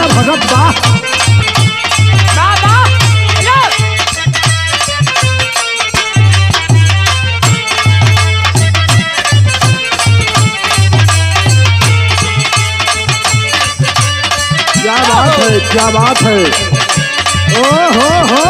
भगत वाह। क्या बात है, क्या बात है। ओ हो।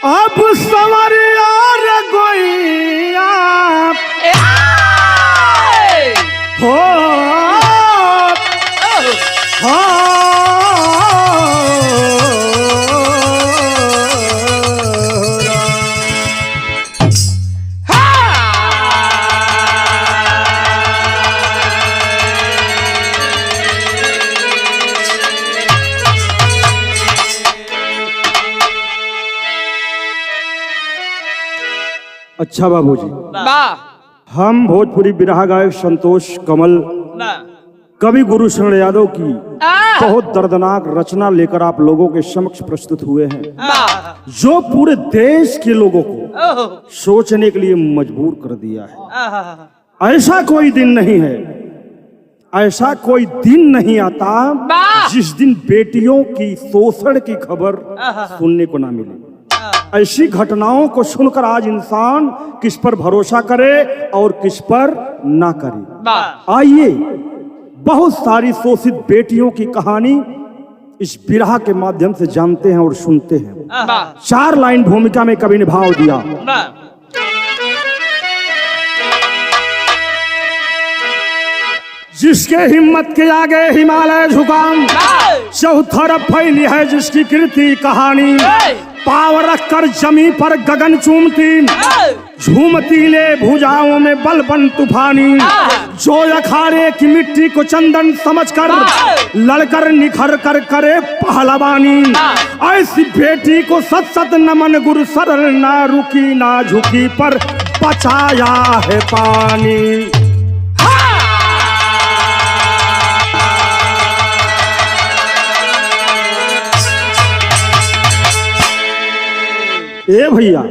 अब सवरिया रे गोइया हो अच्छा बाबूजी, हम भोजपुरी बिरहा गायक संतोष कमल कवि गुरु शरण यादव की बहुत दर्दनाक रचना लेकर आप लोगों के समक्ष प्रस्तुत हुए हैं, जो पूरे देश के लोगों को सोचने के लिए मजबूर कर दिया है। ऐसा कोई दिन नहीं है, ऐसा कोई दिन नहीं आता जिस दिन बेटियों की शोषण की खबर सुनने को ना मिले। ऐसी घटनाओं को सुनकर आज इंसान किस पर भरोसा करे और किस पर ना करे। आइए बहुत सारी शोषित बेटियों की कहानी इस बिरहा के माध्यम से जानते हैं और सुनते हैं। 4 लाइन भूमिका में कवि ने भाव दिया। जिसके हिम्मत के आगे हिमालय झुका, चौथर फैली है जिसकी कीर्ति कहानी, पाव रख कर जमी पर गगन चूमती, झूमती ले भुजाओं में बल बन तूफानी, जो अखाड़े की मिट्टी को चंदन समझकर लड़कर निखर कर करे पहलवानी, ऐसी बेटी को सत सत नमन गुरु सरल, ना रुकी ना झुकी पर बचाया है पानी। ए भैया,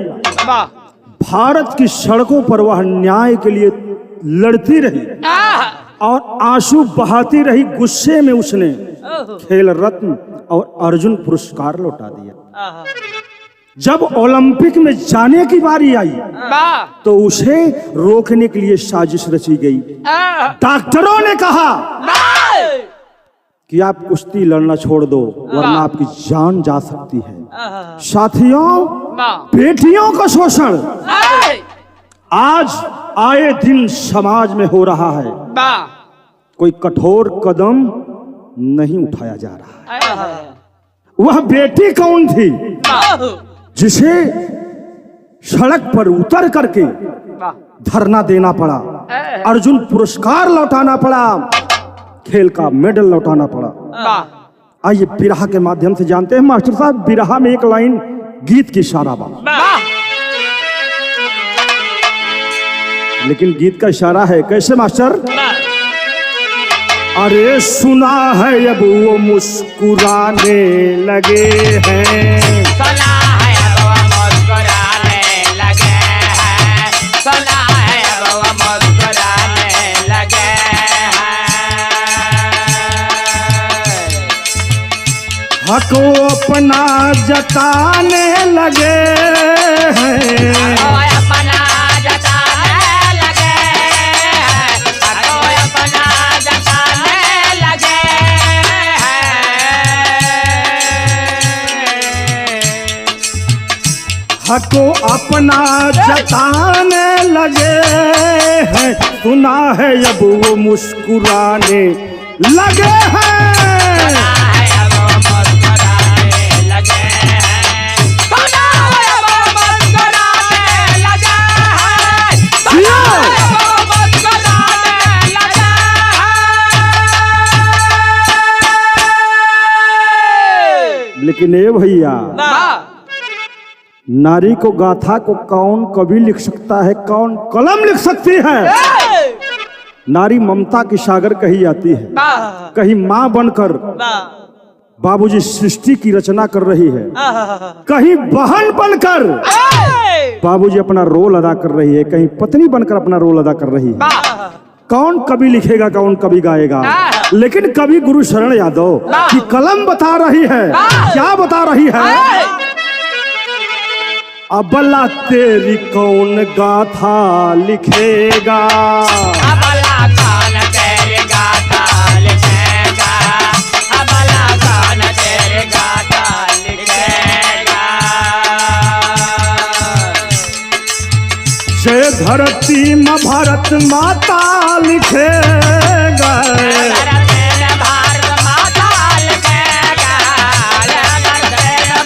भारत की सड़कों पर वह न्याय के लिए लड़ती रही और आंसू बहाती रही। गुस्से में उसने खेल रत्न और अर्जुन पुरस्कार लौटा दिया। जब ओलंपिक में जाने की बारी आई तो उसे रोकने के लिए साजिश रची गई। डॉक्टरों ने कहा कि आप कुश्ती लड़ना छोड़ दो वरना आपकी जान जा सकती है। साथियों, बेटियों का शोषण आज आए दिन समाज में हो रहा है। कोई कठोर कदम नहीं उठाया जा रहा है। वह बेटी कौन थी जिसे सड़क पर उतर करके धरना देना पड़ा, अर्जुन पुरस्कार लौटाना पड़ा, खेल का मेडल लौटाना पड़ा। आइए बिरहा के माध्यम से जानते हैं। मास्टर साहब, बिरहा में एक लाइन गीत की इशारा बा, लेकिन गीत का इशारा है कैसे मास्टर? अरे सुना है अब वो मुस्कुराने लगे हैं, सुना है अब वो मुस्कुराने लगे हैं, सुना है अब वो मुस्कुराने लगे हैं। हको अपना जताने लगे हैं, हको अपना जताने लगे हैं, सुना है अब वो मुस्कुराने लगे हैं। लेकिन ए भैया, नारी को गाथा को कौन कवि लिख सकता है, कौन कलम लिख सकती है? नारी ममता की सागर कही जाती है। कहीं माँ बनकर बाबूजी सृष्टि की रचना कर रही है, कहीं बहन बनकर बाबूजी अपना रोल अदा कर रही है, कहीं पत्नी बनकर अपना रोल अदा कर रही है। कौन कवि लिखेगा, कौन कवि गाएगा? लेकिन कवि गुरु शरण यादव की कलम बता रही है। क्या बता रही है? अबला तेरी कौन गाथा लिखेगा, अबला कौन तेरी गाथा लिखेगा, अबला कौन तेरी गाथा लिखेगा। जय धरती में भारत माता लिखेगा, भारत माता लिखेगा,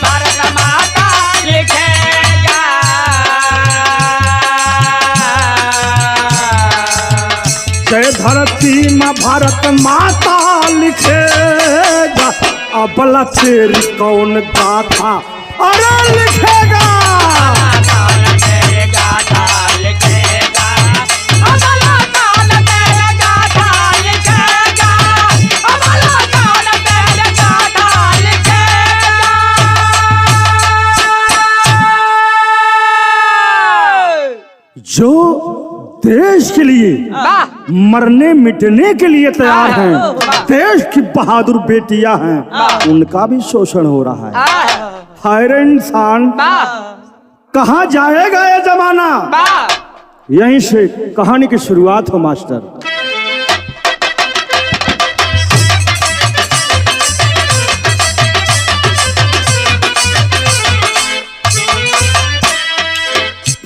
भारत माता लिखेगा। जय धरती में भारत माता लिखेगा, अबला तेरी कौन गाथा अरे लिखेगा। जो देश के लिए मरने मिटने के लिए तैयार हैं, देश की बहादुर बेटियां हैं, उनका भी शोषण हो रहा है। हाय रे इंसान, कहाँ जाएगा ये जमाना? यहीं से कहानी की शुरुआत हो मास्टर।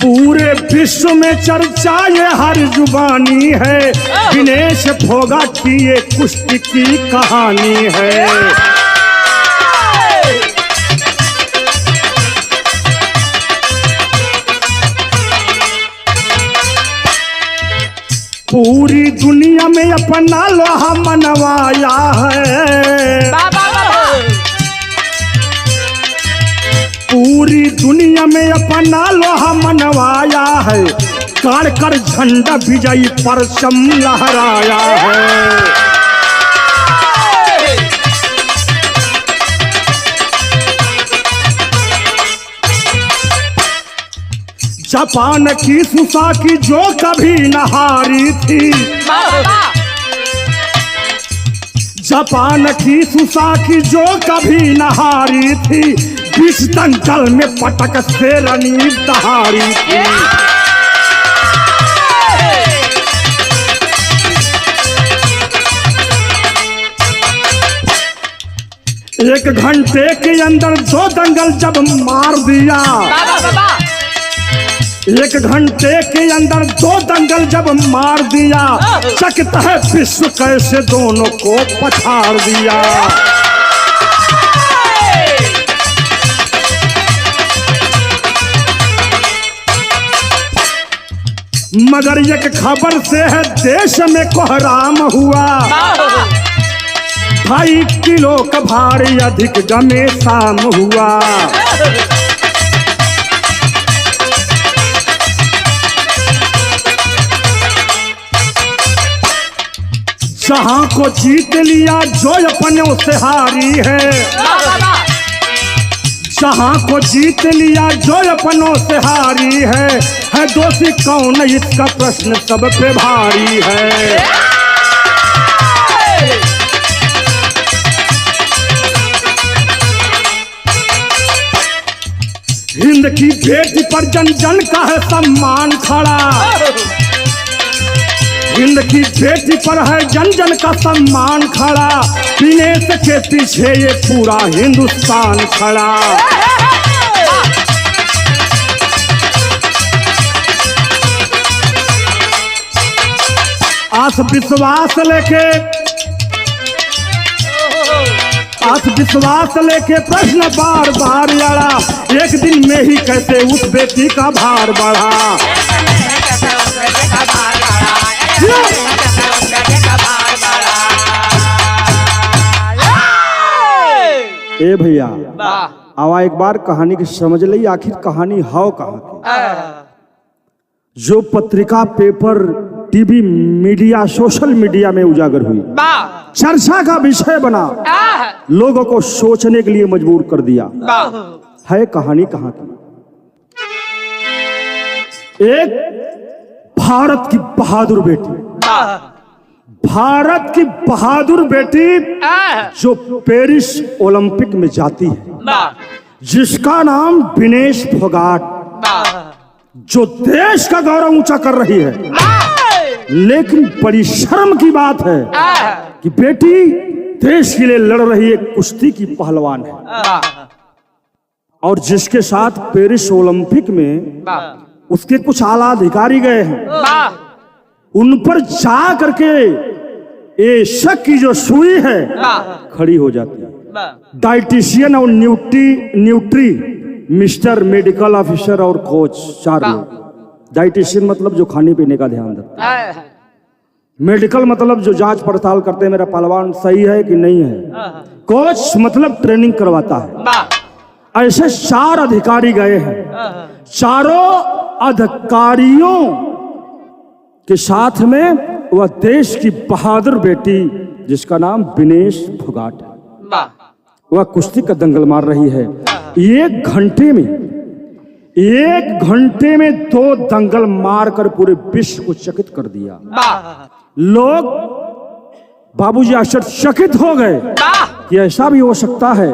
पूरे विश्व में चर्चा ये हर जुबानी है, दिनेश फोगाट की ये कुश्ती की कहानी है। पूरी दुनिया में अपना लोहा मनवाया है, पूरी दुनिया में अपना लोहा मनवाया है, काढ़ कर झंडा विजयी परचम लहराया है। जापान की सुसाकी जो कभी न हारी थी, जापान की सुसाकी जो कभी न हारी थी, विष दंगल में पटक से रनी दहाड़ी थी। एक घंटे के अंदर 2 दंगल जब मार दिया, एक घंटे के अंदर 2 दंगल जब मार दिया, चकित है विश्व कैसे दोनों को पछाड़ दिया। मगर एक खबर से है देश में कोहराम हुआ, 2.5 किलो का भारी अधिक गमे शाम हुआ। जहां को जीत लिया जो अपनों से हारी है, जहां को जीत लिया जो अपनों से हारी है दोषी कौन इसका प्रश्न सब पे भारी है। हिंद की बेटी पर जन जन का है सम्मान खड़ा, हिंद की बेटी पर है जन जन का सम्मान खड़ा, दिनेश के पीछे ये पूरा हिंदुस्तान खड़ा। आस विश्वास लेके, आस विश्वास लेके प्रश्न बार बार अड़ा, एक दिन में ही कैसे उस बेटी का भार बढ़ा। ए भैया वाह आवा एक बार कहानी की समझ ली, आखिर कहानी है कहाँ की। जो पत्रिका, paper, TV, media, social media में उजागर हुई, वाह चर्चा का विषय बना, लोगों को सोचने के लिए मजबूर कर दिया, वाह है कहानी कहाँ की। एक भारत की बहादुर बेटी, भारत की बहादुर बेटी जो पेरिस ओलंपिक में जाती है, जिसका नाम विनेश फोगाट, जो देश का गौरव ऊंचा कर रही है। लेकिन बड़ी शर्म की बात है कि बेटी देश के लिए लड़ रही एक कुश्ती की पहलवान है, और जिसके साथ पेरिस ओलंपिक में उसके कुछ आला अधिकारी गए हैं, उन पर जा करके ये शक की जो सुई है खड़ी हो जाती है। डाइटिशियन और न्यूट्री मिस्टर मेडिकल ऑफिसर और कोच, चार लोग। डाइटिशियन मतलब जो खाने पीने का ध्यान रखता है, मेडिकल मतलब जो जांच पड़ताल करते हैं मेरा पहलवान सही है कि नहीं है, कोच मतलब ट्रेनिंग करवाता है। ऐसे चार अधिकारी गए हैं। चारों अधिकारियों के साथ में वह देश की बहादुर बेटी जिसका नाम विनेश फोगाट है, वह कुश्ती का दंगल मार रही है। एक घंटे में 2 दंगल मारकर पूरे विश्व को चकित कर दिया। लोग बाबूजी आश्चर्यचकित हो गए कि ऐसा भी हो सकता है।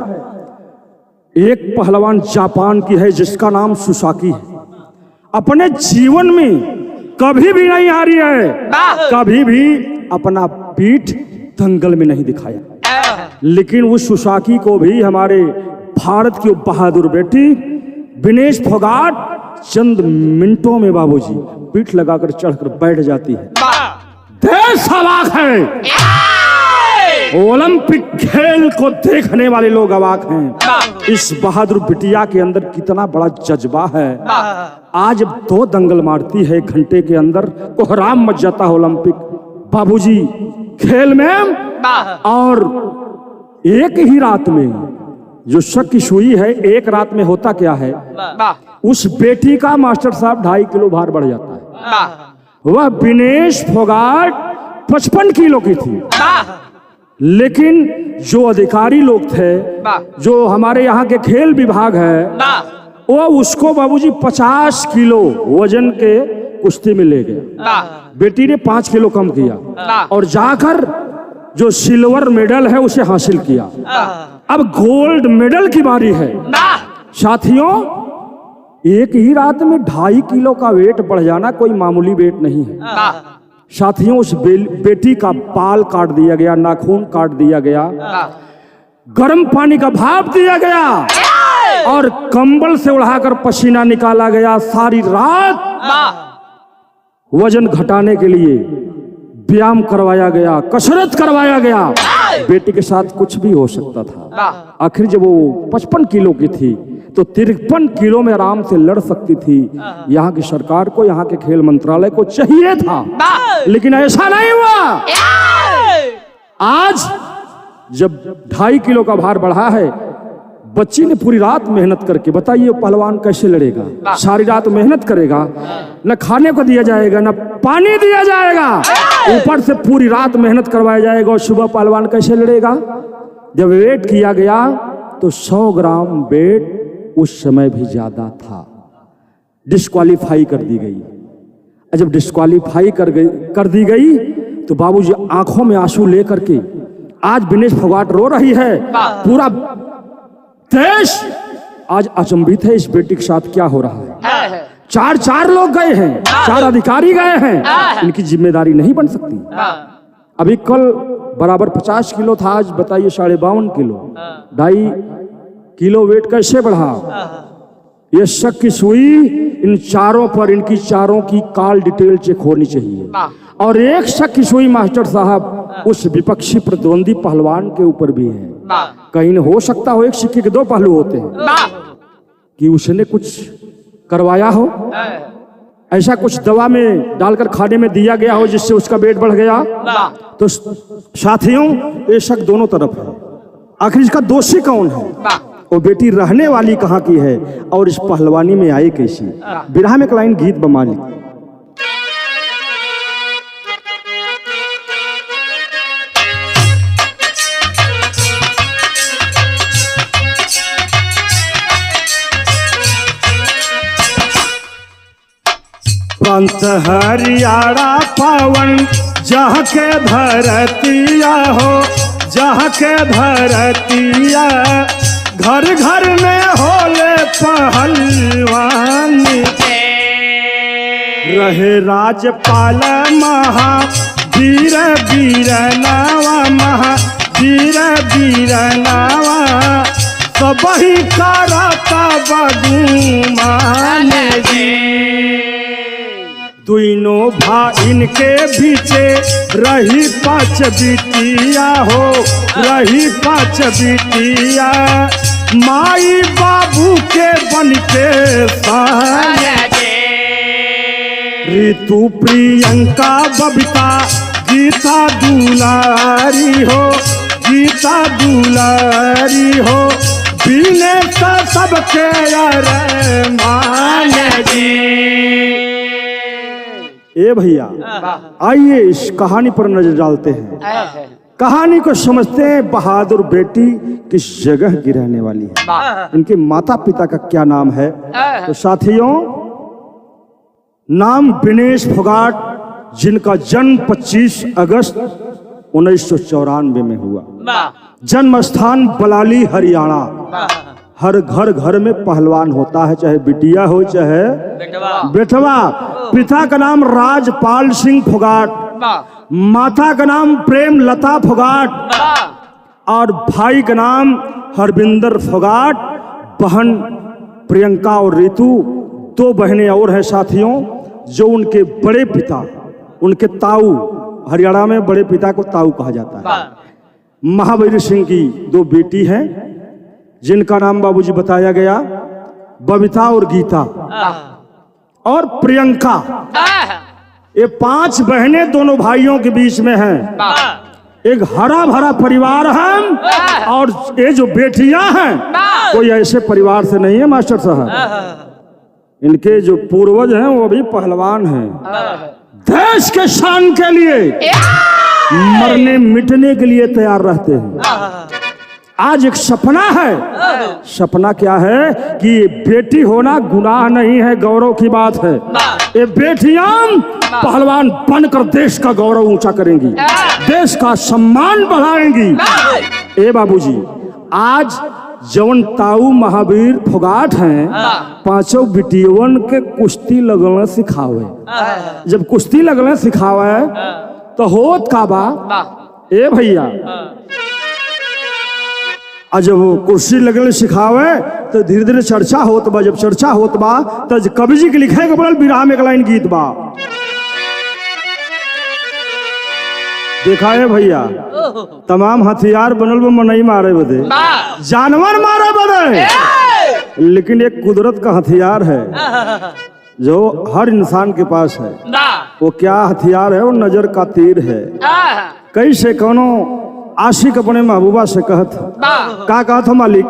एक पहलवान जापान की है जिसका नाम सुसाकी है, अपने जीवन में कभी भी नहीं हारी है, कभी भी अपना पीठ दंगल में नहीं दिखाया। लेकिन उस सुसाकी को भी हमारे भारत की बहादुर बेटी विनेश फोगाट चंद मिनटों में बाबूजी पीठ लगाकर चढ़कर बैठ जाती है। देश अवाक है, ओलंपिक खेल को देखने वाले लोग अवाक हैं। इस बहादुर बिटिया के अंदर कितना बड़ा जज्बा है। आज 2 दंगल मारती है, 1 घंटे के अंदर कोहराम मच जाता है ओलंपिक बाबूजी खेल में। और एक ही रात में जो शक की सुई है, एक रात में होता क्या है, उस बेटी का मास्टर साहब 2.5 किलो भार बढ़ जाता है। वह विनेश फोगाट 55 किलो की थी। लेकिन जो अधिकारी लोग थे, जो हमारे यहाँ के खेल विभाग है, वो उसको बाबूजी 50 किलो वजन के कुश्ती में ले गया। बेटी ने 5 किलो कम किया और जाकर जो सिल्वर मेडल है उसे हासिल किया। अब गोल्ड मेडल की बारी है। साथियों, एक ही रात में 2.5 किलो का वेट बढ़ जाना कोई मामूली वेट नहीं है। साथियों, उस बेटी का बाल काट दिया गया, नाखून काट दिया गया, गर्म पानी का भाप दिया गया और कंबल से उड़ाकर पसीना निकाला गया। सारी रात वजन घटाने के लिए व्यायाम करवाया गया, कसरत करवाया गया। बेटी के साथ कुछ भी हो सकता था। आखिर जब वो 55 किलो की थी तो 53 किलो में आराम से लड़ सकती थी। यहाँ की सरकार को, यहाँ के खेल मंत्रालय को चाहिए था, लेकिन ऐसा नहीं हुआ। आज जब 2.5 किलो का भार बढ़ा है, बच्ची ने पूरी रात मेहनत करके, बताइए पहलवान कैसे लड़ेगा? सारी रात मेहनत करेगा, न खाने को दिया जाएगा, न पानी दिया जाएगा, ऊपर से पूरी रात मेहनत करवाया जाएगा, और सुबह पहलवान कैसे लड़ेगा? जब वेट किया गया तो 100 ग्राम वेट उस समय भी ज्यादा था। डिस्क्वालीफाई कर दी गई। जब डिस्क्वालीफाई कर दी गई तो बाबूजी आंखों में आंसू लेकर के आज विनेश फोगाट रो रही है। पूरा देश आज अचंभित है इस बेटी के साथ क्या हो रहा है। 4 लोग गए हैं, 4 अधिकारी गए हैं, इनकी जिम्मेदारी नहीं बन सकती। अभी कल बराबर 50 किलो था, आज बताइए 52.5 किलो, 2.5 किलो वेट कैसे बढ़ा? ये शक की सुई इन चारों पर, इनकी चारों की कॉल डिटेल चेक होनी चाहिए। और एक शक की सुई मास्टर साहब उस विपक्षी प्रतिद्वंदी पहलवान के ऊपर भी है। कहीं न हो सकता हो एक सिक्के के 2 पहलू होते हैं, कि उसने कुछ करवाया हो, ऐसा कुछ दवा में डालकर खाने में दिया गया हो जिससे उसका वेट बढ़ गया। तो साथियों, ये शक दोनों तरफ है। आखिर इसका दोषी कौन है? वो बेटी रहने वाली कहाँ की है और इस पहलवानी में आई कैसी? बिरहा में एक लाइन गीत बमाली। पंत हरियाणा पावन जहाँ के धरतिया हो, जहाँ के धरतिया घर घर में होले पहलवान रहे राजपाल महावीर वीरनावा, महावीर वीरनावा सबही करता बगुमान जी। दुइनो भाइन के बीचे रही पाँच बिटिया हो, रही पाँच बिटिया माई बाबू के बन के ऋतु प्रियंका बबीता गीता दुलारी हो, गीता दुलारी हो बीने सबके मान जी। ए भैया आइए इस कहानी पर नजर डालते हैं, कहानी को समझते हैं। बहादुर बेटी किस जगह की रहने वाली है, इनके माता पिता का क्या नाम है? तो साथियों, नाम विनेश फोगाट, जिनका जन्म 25 अगस्त 1994 में हुआ। जन्म स्थान बलाली हरियाणा। हर घर घर में पहलवान होता है, चाहे बिटिया हो चाहे बेटवा। पिता का नाम राजपाल सिंह फोगाट, माता का नाम प्रेम लता फोगाट और भाई का नाम हरविंदर फोगाट, बहन प्रियंका और ऋतु। दो बहनें और हैं साथियों, जो उनके बड़े पिता, उनके ताऊ, हरियाणा में बड़े पिता को ताऊ कहा जाता है। महावीर सिंह की दो बेटी हैं, जिनका नाम बाबूजी बताया गया, बबीता और गीता और प्रियंका। ये 5 बहनें दोनों भाइयों के बीच में हैं। एक हरा भरा परिवार है और ये जो बेटियां हैं कोई ऐसे परिवार से नहीं है मास्टर साहब। इनके जो पूर्वज हैं वो भी पहलवान हैं। देश के शान के लिए मरने मिटने के लिए तैयार रहते हैं। आज एक सपना है। सपना क्या है कि बेटी होना गुनाह नहीं है, गौरव की बात है। ये बेटियां पहलवान बनकर देश का गौरव ऊंचा करेंगी, देश का सम्मान बढ़ाएंगी। ए बाबूजी, आज जवन ताऊ महावीर फोगाट हैं, 5 बिटियवन के कुश्ती लगना सिखावे। जब कुश्ती लगना सिखावे तो होत का बा, ए भैया, जब वो कुर्सी लगने सिखावे तो धीरे धीरे चर्चा होत बा। जब चर्चा होत बा तो कवि जी के लिखे के बोल बिरहा में एक लाइन गीत बा। देखा है भैया, तमाम हथियार बनल बा मनई मारे बदे, जानवर मारे बदे, लेकिन एक कुदरत का हथियार है जो हर इंसान के पास है। वो क्या हथियार है? वो नजर का तीर है। कैसे कोनो आशिक अपने महबूबा से कहत, का कहत मालिक?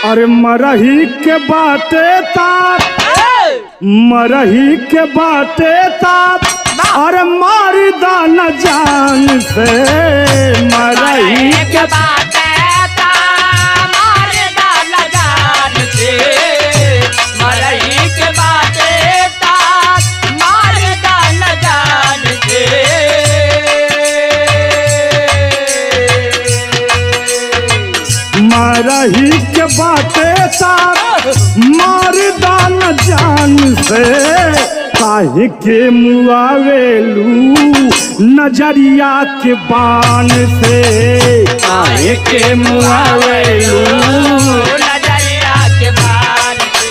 अरे मरही के बाटे ताप, मरही के बाटे ताप, अरे मारी दाना जान से। मरही के बाटे ताप, मारी दाना जान से। मरही के बाटे ताप, मारी दाना जान से। मरही के बाटे ताप, मारी दाना जान से। काहे के मुआवेलू नजरिया के बान से। काहे के मुआवेलू नजरिया के बान से।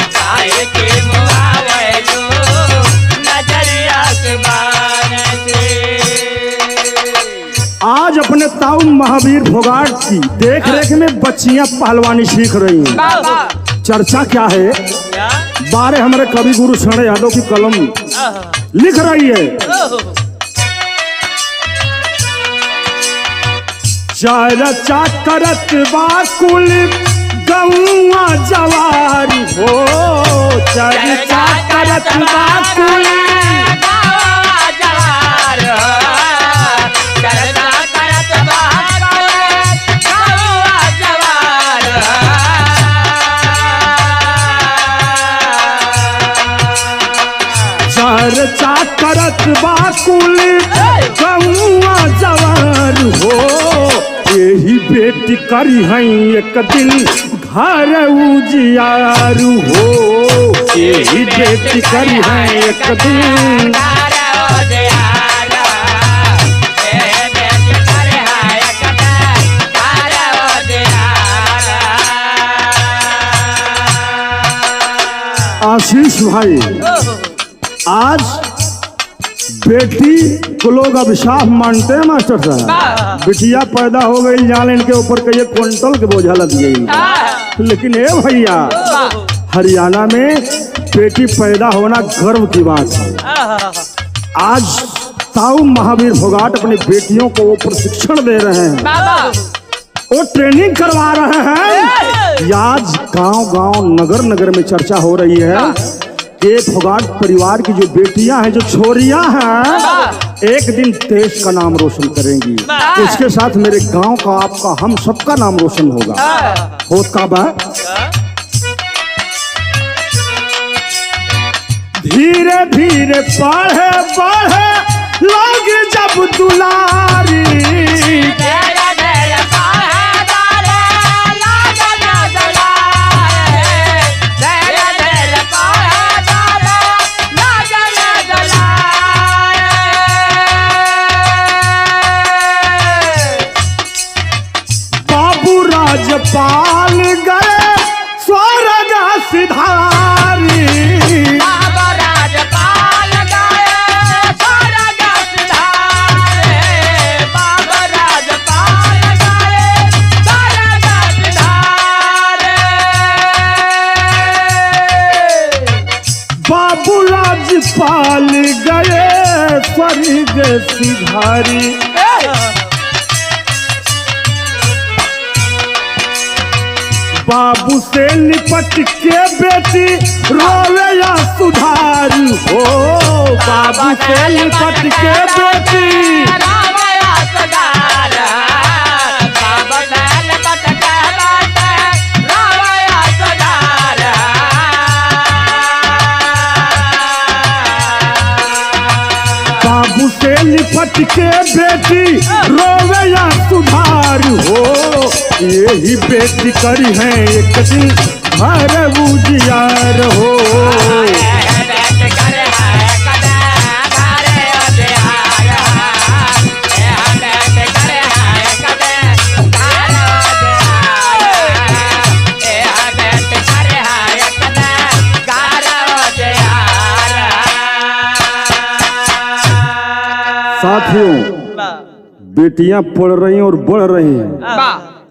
काहे के मुआवेलू नजरिया के बान से। आज अपने ताऊ महावीर फोगाट की देख रेख में बच्चियां पहलवानी सीख रही हैं। चर्चा क्या है? 12 हमारे कवि गुरु शरण यादव की कलम लिख रही है। चर्चा करत बा कुल गौआ जवार हो, चर्चा करत बा कुल चर्चा करत बा कुल गौआ जवार हो, यही बेटी करी हैं एक दिन घर उजियारू हो, यही बेटी करी हैं एक दिन आशीष भाई। आज बेटी को लोग अभिशाप मानते हैं मास्टर साहब, बिटिया पैदा हो गई जान इनके ऊपर कई क्विंटल के बोझा लग गई। लेकिन ए भैया, हरियाणा में बेटी पैदा होना गर्व की बात है। आज ताऊ महावीर फोगाट अपनी बेटियों को वो प्रशिक्षण दे रहे हैं, वो ट्रेनिंग करवा रहे हैं। आज गांव गांव नगर नगर में चर्चा हो रही है कि फोगाट परिवार की जो बेटियां हैं, जो छोरियां हैं, एक दिन देश का नाम रोशन करेंगी। इसके साथ मेरे गांव का, आपका, हम सबका नाम रोशन होगा। होत का बा धीरे धीरे पढ़े पढ़े लोग जब दुलारी, राजपाल गए स्वर्ग सिधारी, बाबा राजपाल गए स्वर्ग सिधारे, बाबा राजपाल गए स्वर्ग सिधारे, बाबू राजपाल गए स्वर्ग सिधारी। बाबू से निपट के बेटी रोवे या सुधार हो, बाबू से निपट के बेटी रोवे या सुधार, बाबा से निपट के बेटी रोवे या सुधार, बाबू से निपट के बेटी रोवे या सुधार हो, यही बेटी करी है एक दिन घर उजियार हो। साथियों, बेटियां पढ़ रही हैं और बढ़ रही हैं।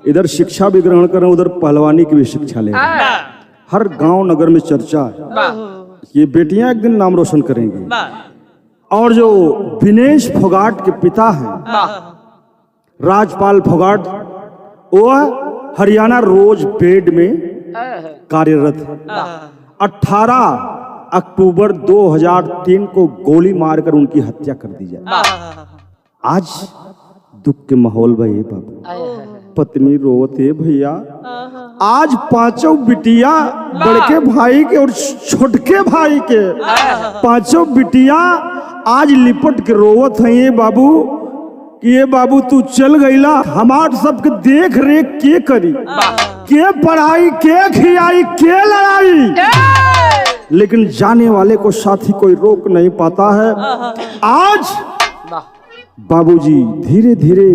इधर शिक्षा भी ग्रहण कर रहे हैं, उधर पहलवानी की भी शिक्षा ले रहे हैं। हर गांव नगर में चर्चा है, ये बेटियां एक दिन नाम रोशन करेंगी। और जो विनेश फोगाट के पिता हैं, राजपाल फोगाट, वो हरियाणा रोज बेड में कार्यरत है। 18 अक्टूबर 2003 को गोली मारकर उनकी हत्या कर दी जाए। आज दुख के माहौल में ये बाबू पत्नी रोते भैया। आज पांचों बिटिया, बड़के भाई के और छोटके भाई के पांचों बिटिया आज लिपट के रोवत हैं ये बाबू कि ये बाबू तू चल गईला, हमार सबके देख रेख के करी, के पढ़ाई, के खियाई, के लड़ाई। लेकिन जाने वाले को साथी कोई रोक नहीं पाता है। आज बाबूजी धीरे धीरे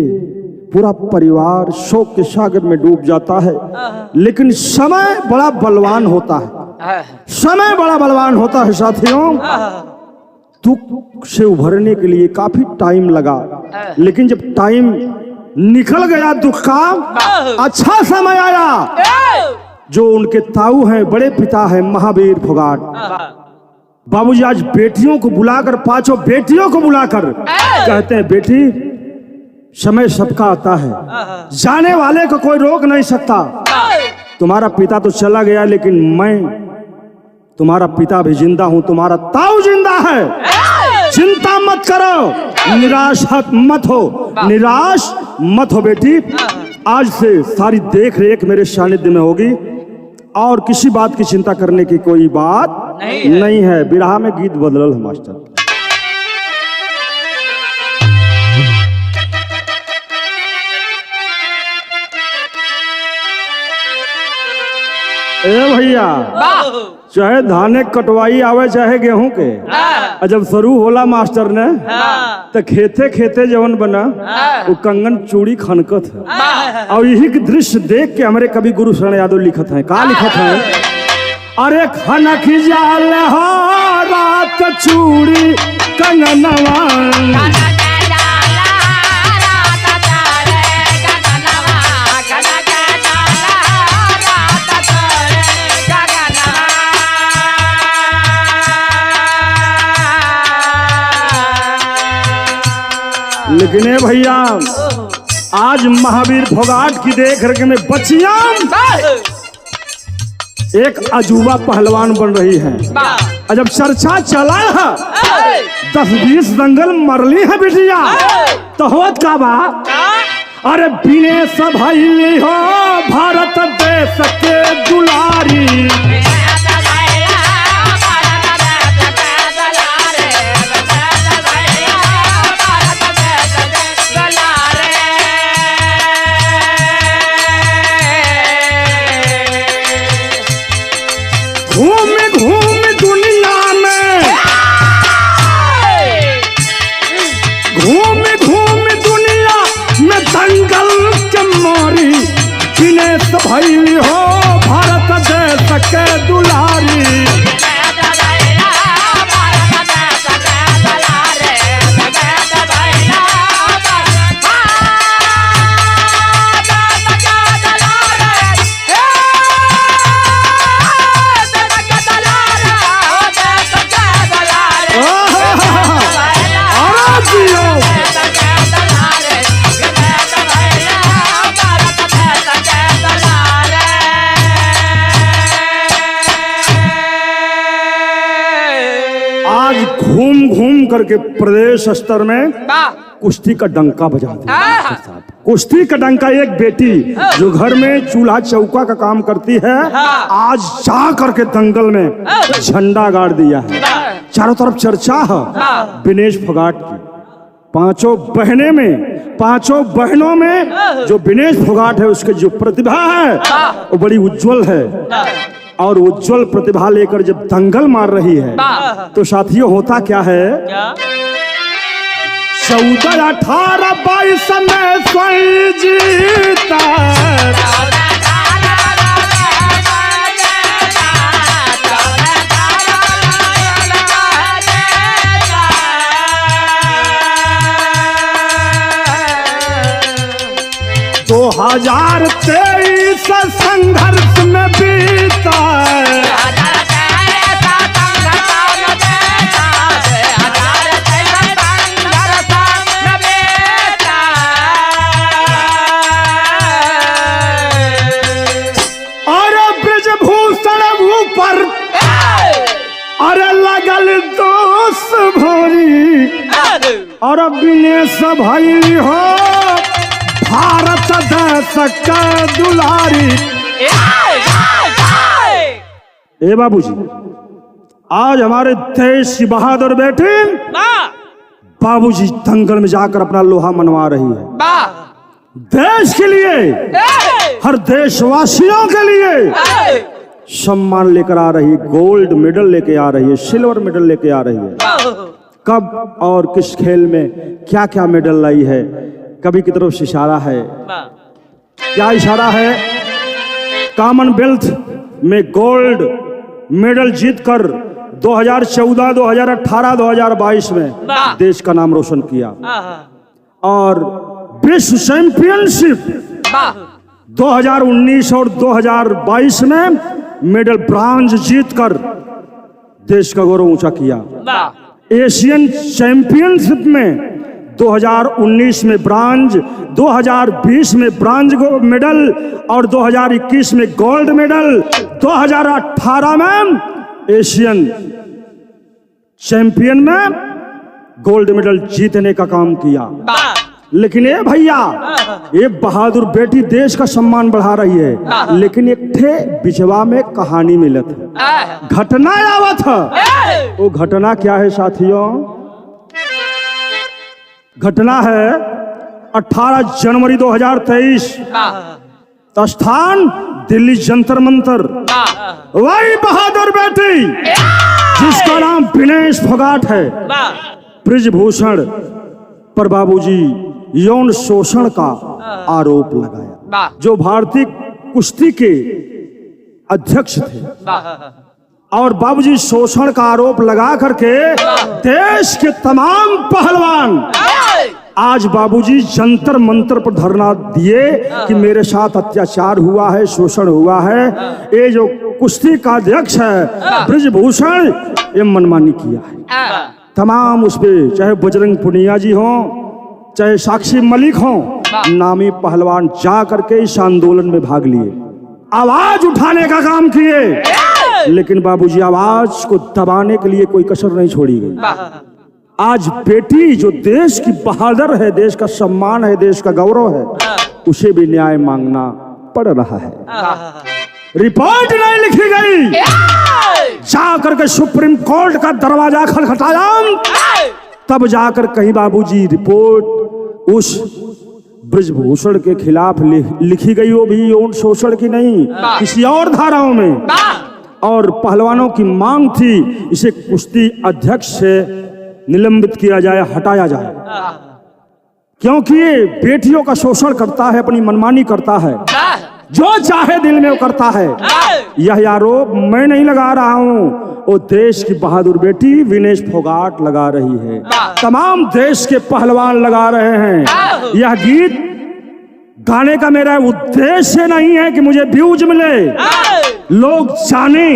पूरा परिवार शोक के सागर में डूब जाता है। लेकिन समय बड़ा बलवान होता है, समय बड़ा बलवान होता है साथियों। दुख से उभरने के लिए काफी टाइम लगा, लेकिन जब टाइम निकल गया दुख का, अच्छा समय आया। जो उनके ताऊ हैं, बड़े पिता हैं महावीर फोगाट, बाबूजी आज बेटियों को बुलाकर, पांचों बेटियों को बुलाकर कहते हैं, बेटी समय सबका आता है, जाने वाले को कोई रोक नहीं सकता। तुम्हारा पिता तो चला गया, लेकिन मैं तुम्हारा पिता भी जिंदा हूं, तुम्हारा ताऊ जिंदा है। चिंता मत करो, निराश मत हो, निराश मत हो बेटी। आज से सारी देख रेख मेरे सानिध्य में होगी और किसी बात की चिंता करने की कोई बात नहीं है। बिरहा में गीत बदलल है मास्टर। ए भैया, चाहे धाने कटवाई आवे चाहे गेहूं के, जब शुरू होला मास्टर ने तो खेते खेते जवन बना वो कंगन चूड़ी खनकत है। और यही के दृश्य देख के हमारे कवि गुरु शरण यादव लिखत हैं। का लिखत हैं? अरे खनक जाल हो रात चूड़ी कंगनवा, लेकिन ए भैया आज महावीर फोगाट की देख रेख में बच्चियां एक अजूबा पहलवान बन रही है। जब चर्चा चला है 10-20 दंगल मरली है बिटिया, तो होत का बा? अरे बिने सभैली हो भारत देश के दुलारी, भैली हो भारत देश के दुलारी। घूम घूम करके प्रदेश स्तर में कुश्ती का डंका बजाते हैं। कुश्ती का डंका एक बेटी जो घर में चूल्हा चौका का काम करती है, आज जा करके दंगल में झंडा गाड़ दिया है। चारों तरफ चर्चा है विनेश फोगाट की। पांचों बहनों में जो विनेश फोगाट है उसकी जो प्रतिभा है वो बड़ी उज्जवल है। और उज्जवल प्रतिभा लेकर जब दंगल मार रही है तो साथियों होता क्या है? 14, 18, 22 में स्वयं जीता, तो 2023 संघर्ष में बीता। अरे ब्रजभूषण ऊपर अरे लगल दोष भोरी, और विनेश भैली हो भारत देश का दुलारी। ए बाबूजी, आज हमारे देश की बहादुर बेटी बाबूजी दंगल में जाकर अपना लोहा मनवा रही है। देश के लिए, हर देशवासियों के लिए सम्मान लेकर आ रही, गोल्ड मेडल लेके आ रही है, सिल्वर मेडल लेके आ रही है। कब और किस खेल में क्या क्या मेडल लाई है, कभी की तरफ से इशारा है। क्या इशारा है? कॉमनवेल्थ में गोल्ड मेडल जीतकर 2014, 2018, 2022 में देश का नाम रोशन किया। और विश्व चैंपियनशिप 2019 और 2022 में मेडल ब्रॉन्ज जीतकर देश का गौरव ऊंचा किया। एशियन चैंपियनशिप में 2019 में ब्रांज, 2020 में ब्रांज मेडल और 2021 में गोल्ड मेडल, 2018 में एशियन चैंपियन में गोल्ड मेडल जीतने का काम किया। लेकिन ये भैया, ये बहादुर बेटी देश का सम्मान बढ़ा रही है, लेकिन एक थे बिचवा में कहानी मिलत है, घटना आवत है। वो घटना क्या है साथियों? घटना है 18 जनवरी 2023, स्थान दिल्ली जंतर मंतर। वही बहादुर बेटी जिसका नाम विनेश फोगाट है, ब्रिजभूषण पर बाबूजी यौन शोषण का आरोप लगाया, जो भारतीय कुश्ती के अध्यक्ष थे। और बाबूजी शोषण का आरोप लगा करके देश के तमाम पहलवान आज बाबूजी जंतर मंतर पर धरना दिए कि मेरे साथ अत्याचार हुआ है, शोषण हुआ है। ये जो कुश्ती का अध्यक्ष है ब्रिजभूषण, ये मनमानी किया है। तमाम उस पे चाहे बजरंग पुनिया जी हों, चाहे साक्षी मलिक हों, नामी पहलवान जा करके इस आंदोलन में भाग लिए, आवाज उठाने का काम किए। लेकिन बाबूजी आवाज को दबाने के लिए कोई कसर नहीं छोड़ी गई। आज बेटी जो देश की बहादुर है, देश का सम्मान है, देश का गौरव है, उसे भी न्याय मांगना पड़ रहा है। रिपोर्ट नहीं लिखी गई, जाकर के सुप्रीम कोर्ट का दरवाजा खटखटाया, तब जाकर कहीं बाबूजी रिपोर्ट उस ब्रिजभूषण के खिलाफ लिखी गई, वो भी यौन शोषण की नहीं, किसी और धाराओं में। और पहलवानों की मांग थी इसे कुश्ती अध्यक्ष से निलंबित किया जाए, हटाया जाए, क्योंकि ये बेटियों का शोषण करता है, अपनी मनमानी करता है, जो चाहे दिल में वो करता है। यह आरोप मैं नहीं लगा रहा हूं, वो देश की बहादुर बेटी विनेश फोगाट लगा रही है, तमाम देश के पहलवान लगा रहे हैं। यह गीत गाने का मेरा उद्देश्य नहीं है कि मुझे व्यूज मिले, लोग जाने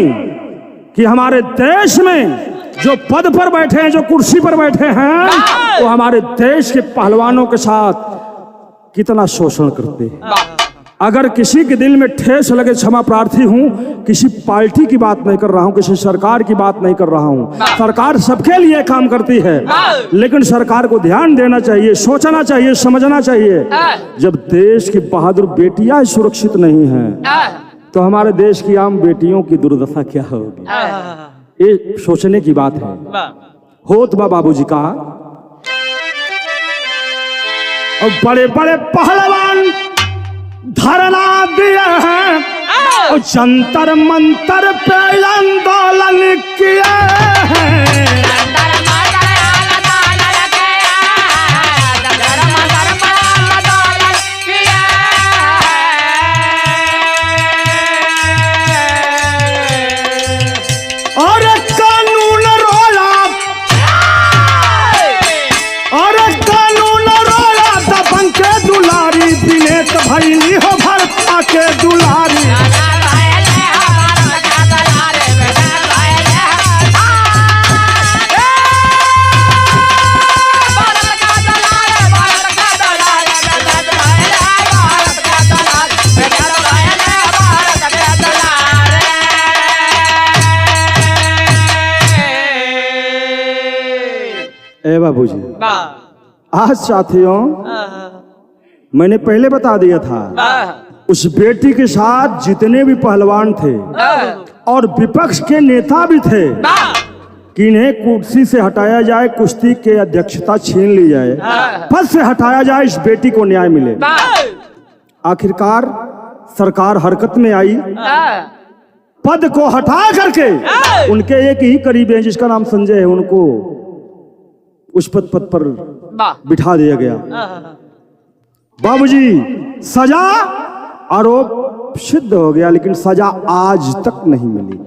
कि हमारे देश में जो पद पर बैठे हैं, जो कुर्सी पर बैठे हैं, वो हमारे देश के पहलवानों के साथ कितना शोषण करते हैं। अगर किसी के दिल में ठेस लगे, क्षमा प्रार्थी हूं, किसी पार्टी की बात नहीं कर रहा हूं, किसी सरकार की बात नहीं कर रहा हूं। सरकार सबके लिए काम करती है, लेकिन सरकार को ध्यान देना चाहिए, सोचना चाहिए, समझना चाहिए। जब देश की बहादुर बेटियां सुरक्षित नहीं हैं, तो हमारे देश की आम बेटियों की दुर्दशा क्या होगी? ये सोचने की बात है। होत बा बाबूजी का, और बड़े बड़े पहलवान धरना दिए हैं और जंतर मंतर पे आंदोलन किए हैं। और कानून रोला, और कानून रोला दबंग के दुलारी, विनेश भैली हो भरता के दुलारी। ए बाबूजी, आज साथियों मैंने पहले बता दिया था, उस बेटी के साथ जितने भी पहलवान थे और विपक्ष के नेता भी थे कि इन्हें कुर्सी से हटाया जाए, कुश्ती के अध्यक्षता छीन ली जाए, पद से हटाया जाए, इस बेटी को न्याय मिले। आखिरकार सरकार हरकत में आई, पद को हटा करके उनके एक ही करीबी हैं जिसका नाम संजय है, उनको उस पद पर बिठा दिया गया। बाबूजी सजा, आरोप सिद्ध हो गया, लेकिन सजा आज तक नहीं मिली।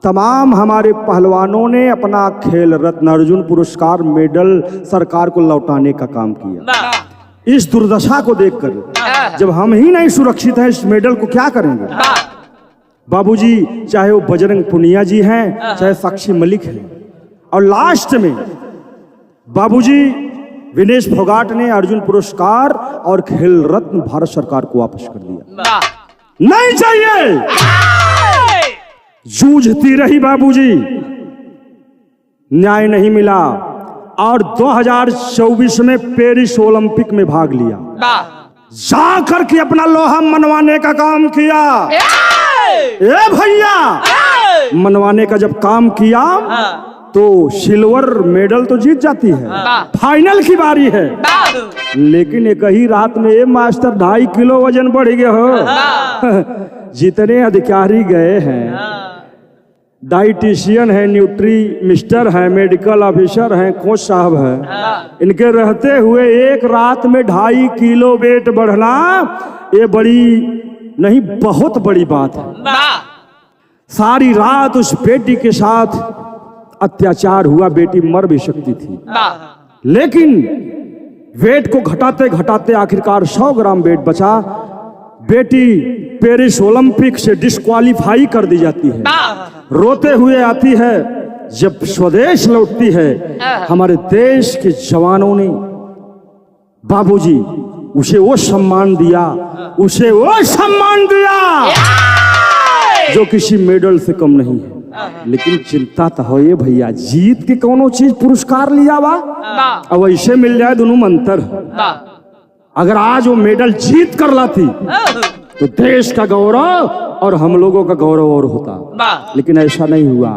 तमाम हमारे पहलवानों ने अपना खेल रत्न, अर्जुन पुरस्कार, मेडल सरकार को लौटाने का काम किया। इस दुर्दशा को देखकर जब हम ही नहीं सुरक्षित हैं, इस मेडल को क्या करेंगे? बाबूजी चाहे वो बजरंग पुनिया जी हैं, चाहे साक्षी मलिक हैं, और लास्ट में बाबूजी विनेश फोगाट ने अर्जुन पुरस्कार और खेल रत्न भारत सरकार को वापस कर दिया। नहीं चाहिए, जूझती रही बाबूजी, न्याय नहीं मिला और 2024 में पेरिस ओलंपिक में भाग लिया, जाकर के अपना लोहा मनवाने का काम किया। ए भैया, मनवाने का जब काम किया तो सिल्वर मेडल तो जीत जाती है, फाइनल की बारी है, लेकिन एक ही रात में ये मास्टर 2.5 किलो वजन बढ़ गया हो। जितने अधिकारी गए हैं, डाइटिशियन है, न्यूट्री मिस्टर है, मेडिकल ऑफिसर हैं, कोच साहब हैं, इनके रहते हुए एक रात में 2.5 किलो वेट बढ़ना ये बड़ी नहीं बहुत बड़ी बात है। सारी रात उस बेटी के साथ अत्याचार हुआ, बेटी मर भी सकती थी, लेकिन वेट को घटाते घटाते आखिरकार 100 ग्राम वेट बचा। बेटी पेरिस ओलंपिक से डिस्क्वालीफाई कर दी जाती है, रोते हुए आती है। जब स्वदेश लौटती है, हमारे देश के जवानों ने बाबूजी उसे वो सम्मान दिया, उसे वो सम्मान दिया जो किसी मेडल से कम नहीं है। लेकिन चिंता तो हो ये भैया, जीत के कोनो चीज पुरस्कार लिया वा अब ऐसे मिल जाए दोनों मंत्र। अगर आज वो मेडल जीत कर लाती तो देश का गौरव और हम लोगों का गौरव और होता, लेकिन ऐसा नहीं हुआ।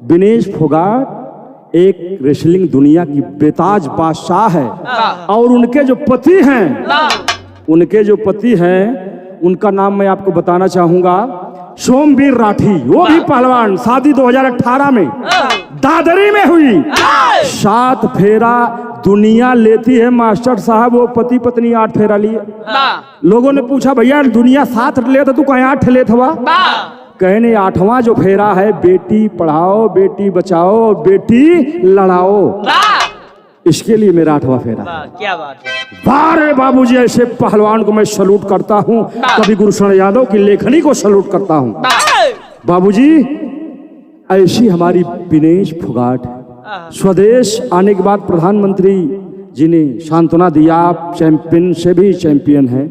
विनेश फोगाट एक रेसलिंग दुनिया की बेताज बादशाह है और उनके जो पति हैं उनका नाम मैं आपको बताना चाहूंगा, सोमवीर राठी। वो भी पहलवान, शादी 2018 में दादरी में हुई। 7 फेरा दुनिया लेती है मास्टर साहब, वो पति पत्नी 8 फेरा लिए। लोगों ने पूछा भैया दुनिया 7 ले तो तू कहीं 8 ले था? कहने 8वां जो फेरा है, बेटी पढ़ाओ, बेटी बचाओ और बेटी लड़ाओ, इसके लिए मेरा 8वां फेरा। क्या बात है। बारे बाबूजी, ऐसे पहलवान को मैं सलूट करता हूँ। कवि गुरुशरण यादव की लेखनी को सलूट करता हूँ। बाबूजी, ऐसी हमारी विनेश फोगाट है। स्वदेश आने के बाद प्रधानमंत्री जी ने सांत्वना दिया, आप चैंपियन से भी चैंपियन है,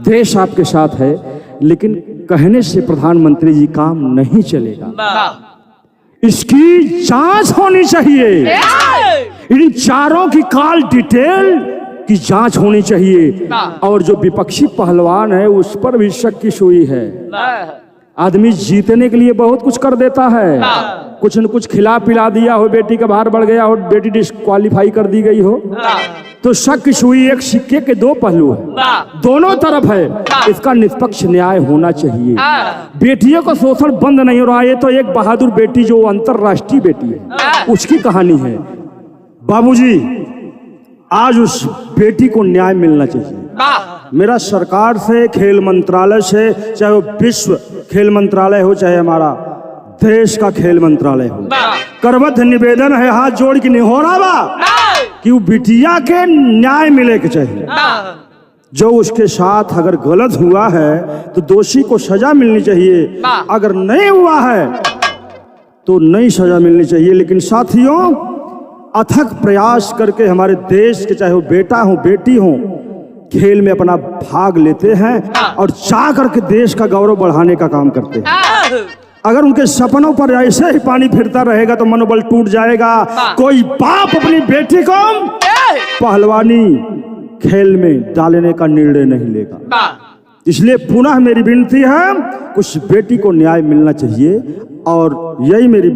देश आपके साथ है, लेकिन कहने से प्रधानमंत्री जी काम नहीं चलेगा। इसकी जांच होनी चाहिए, इन चारों की कॉल डिटेल की जांच होनी चाहिए। और जो विपक्षी पहलवान है उस पर भी शक की सुई है। आदमी जीतने के लिए बहुत कुछ कर देता है, कुछ न कुछ खिला पिला दिया हो, बेटी का भार बढ़ गया हो, बेटी डिस्क्वालीफाई कर दी गई हो, तो शक की सुई एक सिक्के के 2 पहलू है, दोनों तरफ है। इसका निष्पक्ष न्याय होना चाहिए। बेटियों का शोषण बंद नहीं हो रहा है। तो एक बहादुर बेटी जो अंतरराष्ट्रीय बेटी है, उसकी कहानी है। बाबूजी, आज उस बेटी को न्याय मिलना चाहिए। मेरा सरकार से, खेल मंत्रालय से, चाहे वो विश्व खेल मंत्रालय हो, चाहे हमारा देश का खेल मंत्रालय हो, करबद्ध निवेदन है, हाथ जोड़ के निहोरा बा कि वो बिटिया के न्याय मिले के चाहिए। जो उसके साथ अगर गलत हुआ है तो दोषी को सजा मिलनी चाहिए, अगर नहीं हुआ है तो नई सजा मिलनी चाहिए। लेकिन साथियों, अथक प्रयास करके हमारे देश के, चाहे वो बेटा हो बेटी हो, खेल में अपना भाग लेते हैं और जा करके देश का गौरव बढ़ाने का काम करते हैं। अगर उनके सपनों पर ऐसे ही पानी फिरता रहेगा तो मनोबल टूट जाएगा। कोई बाप अपनी बेटी को पहलवानी खेल में डालने का निर्णय नहीं लेगा। इसलिए पुनः मेरी विनती है, उस बेटी को न्याय मिलना चाहिए और यही मेरी